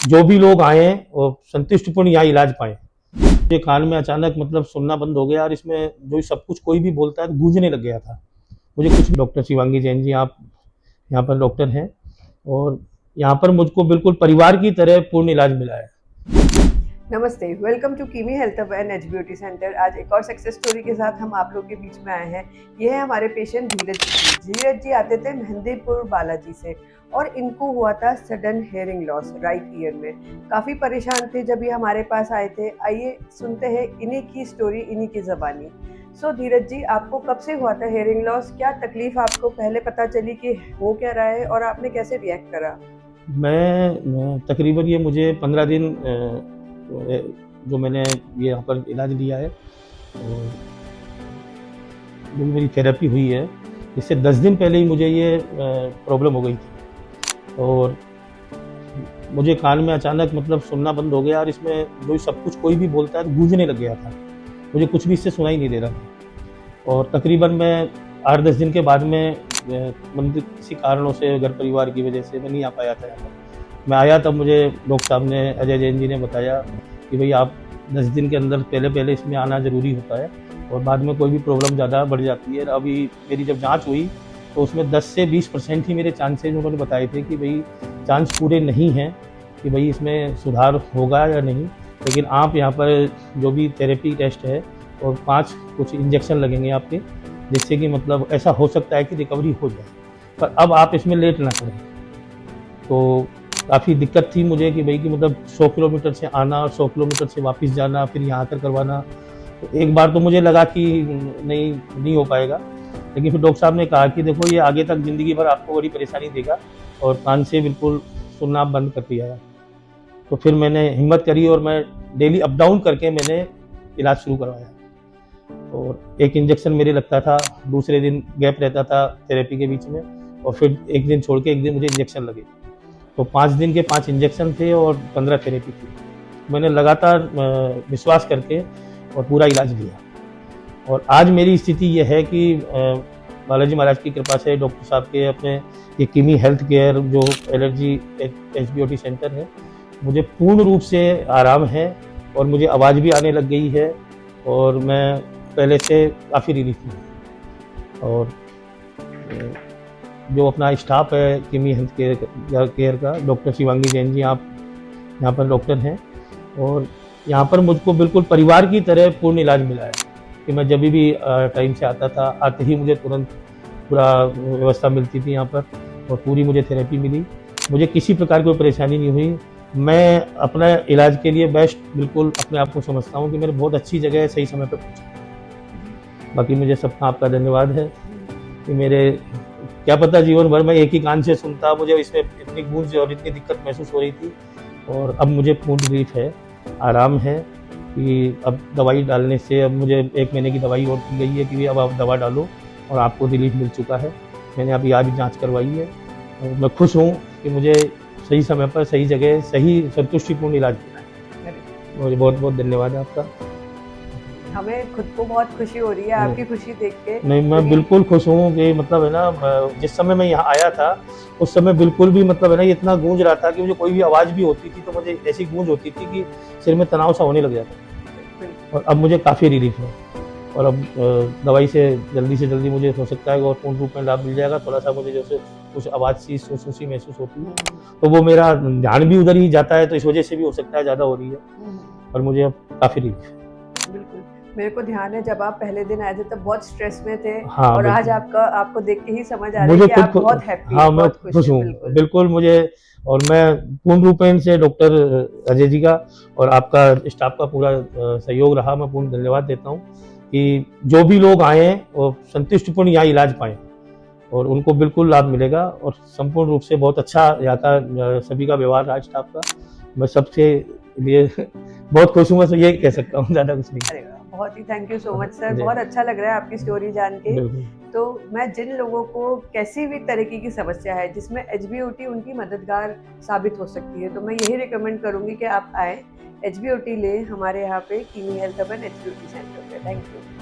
जो भी लोग आए वो संतुष्टिपूर्ण यहाँ इलाज पाए। ये कान में अचानक मतलब सुनना बंद हो गया और इसमें जो सब कुछ कोई भी बोलता है तो गूंजने लग गया था। मुझे कुछ डॉक्टर शिवांगी जैन जी, आप यहाँ पर डॉक्टर हैं और यहाँ पर मुझको बिल्कुल परिवार की तरह पूर्ण इलाज मिला है। नमस्ते, वेलकम टू कीमी health hub and H beauty centre. आज एक और सक्सेस स्टोरी के साथ हम आप लोग के बीच में आए हैं। ये है हमारे पेशेंट धीरज जी। धीरज जी आते थे मेहंदीपुर बालाजी से और इनको हुआ था sudden hearing loss right year में। काफ़ी परेशान थे जब ये हमारे पास आए थे। आइए सुनते हैं इन्हीं की स्टोरी, इन्हीं की ज़बानी। सो धीरज जी, आपको कब से हुआ था हेयरिंग लॉस? क्या तकलीफ आपको पहले पता चली कि हो क्या रहा है और आपने कैसे रिएक्ट करा? मैं तकरीबन ये मुझे 15 दिन जो मैंने ये यहाँ पर इलाज लिया है और जो मेरी थेरेपी हुई है, इससे 10 दिन पहले ही मुझे ये प्रॉब्लम हो गई थी और मुझे कान में अचानक मतलब सुनना बंद हो गया और इसमें जो सब कुछ कोई भी बोलता है तो गूंजने लग गया था। मुझे कुछ भी इससे सुनाई नहीं दे रहा था और तकरीबन मैं 8-10 दिन के बाद में मतलब किसी कारणों से घर परिवार की वजह से मैं नहीं आ पाया था यहाँ पर। मैं आया तब मुझे डॉक्टर साहब ने, अजय जैन जी ने बताया कि भाई आप 10 दिन के अंदर पहले इसमें आना ज़रूरी होता है और बाद में कोई भी प्रॉब्लम ज़्यादा बढ़ जाती है। अभी मेरी जब जांच हुई तो उसमें 10 से 20% ही मेरे चांसेज उन्होंने बताए थे कि भाई चांस पूरे नहीं हैं कि भाई इसमें सुधार होगा या नहीं। लेकिन आप यहाँ पर जो भी थेरेपी टेस्ट है और 5 कुछ इंजेक्शन लगेंगे आपके, जिससे कि मतलब ऐसा हो सकता है कि रिकवरी हो जाए, पर अब आप इसमें लेट ना करें। तो काफ़ी दिक्कत थी मुझे कि भाई कि मतलब 100 किलोमीटर से आना और 100 किलोमीटर से वापस जाना, फिर यहाँ आकर करवाना। तो एक बार तो मुझे लगा कि नहीं हो पाएगा, लेकिन फिर डॉक्टर साहब ने कहा कि देखो ये आगे तक ज़िंदगी भर आपको बड़ी परेशानी देगा और कान से बिल्कुल सुनना आप बंद कर दिया है। तो फिर मैंने हिम्मत करी और मैं डेली अप डाउन करके मैंने इलाज शुरू करवाया और एक इंजेक्शन मेरे लगता था, दूसरे दिन गैप रहता था थेरेपी के बीच में और फिर एक दिन छोड़ के एक दिन मुझे इंजेक्शन लगे। तो 5 दिन के 5 इंजेक्शन थे और 15 थेरेपी थी। मैंने लगातार विश्वास करके और पूरा इलाज लिया और आज मेरी स्थिति ये है कि बालाजी महाराज की कृपा से डॉक्टर साहब के अपने ये कीमी हेल्थ केयर जो एलर्जी एचबीओटी सेंटर है, मुझे पूर्ण रूप से आराम है और मुझे आवाज़ भी आने लग गई है और मैं पहले से काफ़ी रिलीफ हूँ। और जो अपना स्टाफ है कीमी हेल्थ केयर का, डॉक्टर शिवांगी जैन जी, आप यहाँ पर डॉक्टर हैं और यहाँ पर मुझको बिल्कुल परिवार की तरह पूर्ण इलाज मिला है कि मैं जब भी टाइम से आता था, आते ही मुझे तुरंत पूरा व्यवस्था मिलती थी यहाँ पर और पूरी मुझे थेरेपी मिली। मुझे किसी प्रकार की कोई परेशानी नहीं हुई। मैं अपना इलाज के लिए बेस्ट बिल्कुल अपने आप को समझता हूँ कि मेरे बहुत अच्छी जगह है, सही समय पर पहुँचा। बाकी मुझे सबका आपका धन्यवाद है कि मेरे क्या पता जीवन भर मैं एक ही कान से सुनता, मुझे इसमें इतनी गूंज और इतनी दिक्कत महसूस हो रही थी और अब मुझे पूर्ण रिलीफ है, आराम है कि अब दवाई डालने से अब मुझे 1 महीने की दवाई और दी गई है कि अब आप दवा डालो और आपको रिलीफ मिल चुका है। मैंने अभी आज जांच करवाई है और मैं खुश हूँ कि मुझे सही समय पर, सही जगह, सही संतुष्टिपूर्ण इलाज मिला है। मुझे बहुत बहुत धन्यवाद है आपका। हमें खुद को बहुत खुशी हो रही है आपकी खुशी देख के। नहीं, मैं बिल्कुल खुश हूँ कि मतलब है ना, जिस समय मैं यहाँ आया था उस समय बिल्कुल भी मतलब है ना, ये इतना गूंज रहा था कि मुझे कोई भी आवाज़ भी होती थी तो मुझे ऐसी गूंज होती थी कि सिर में तनाव सा होने लग जाता और अब मुझे काफ़ी रिलीफ है और अब दवाई से जल्दी मुझे हो सकता है और पूर्ण रूप में लाभ मिल जाएगा। थोड़ा सा मुझे जैसे कुछ आवाज़ सी सूसी महसूस होती है तो वो मेरा ध्यान भी उधर ही जाता है, तो इस वजह से भी हो सकता है ज़्यादा हो रही है और मुझे अब काफ़ी रिलीफ है। बिल्कुल, मेरे को ध्यान है जब आप पहले दिन आए थे तब बहुत स्ट्रेस में थे। हाँ, और आज आपको देख के ही समझ आ रहा है कि आप बहुत हैप्पी हाँ, हैं, मैं बहुत खुश खुश हैं। हूँ बिल्कुल बिल्कुल मुझे। और मैं पूर्ण रूपेण से डॉक्टर अजय जी का और आपका स्टाफ का पूरा सहयोग रहा। मैं पूर्ण धन्यवाद देता हूँ कि जो भी लोग आए हैं वो संतुष्टिपूर्ण यहाँ इलाज पाएँ और उनको बिल्कुल लाभ मिलेगा और संपूर्ण रूप से बहुत अच्छा यहाँ का सभी का व्यवहार रहा स्टाफ का। मैं सबके लिए बहुत खुश हूँ, मैं ये कह सकता हूँ, ज़्यादा कुछ नहीं। अरे वाह! बहुत ही thank you so much sir, बहुत अच्छा लग रहा है आपकी स्टोरी जान के। बिल्कुल। तो मैं जिन लोगों को कैसी भी तरीके की समस्या है जिसमें एचबीओटी उनकी मददगार साबित हो सकती है, तो मैं यही रिकमेंड करूँगी कि आप आएँ, एचबीओटी लें हमारे यहाँ पे कीमी हेल्थ हब एंड एचबीओटी सेंटर पे। Thank you.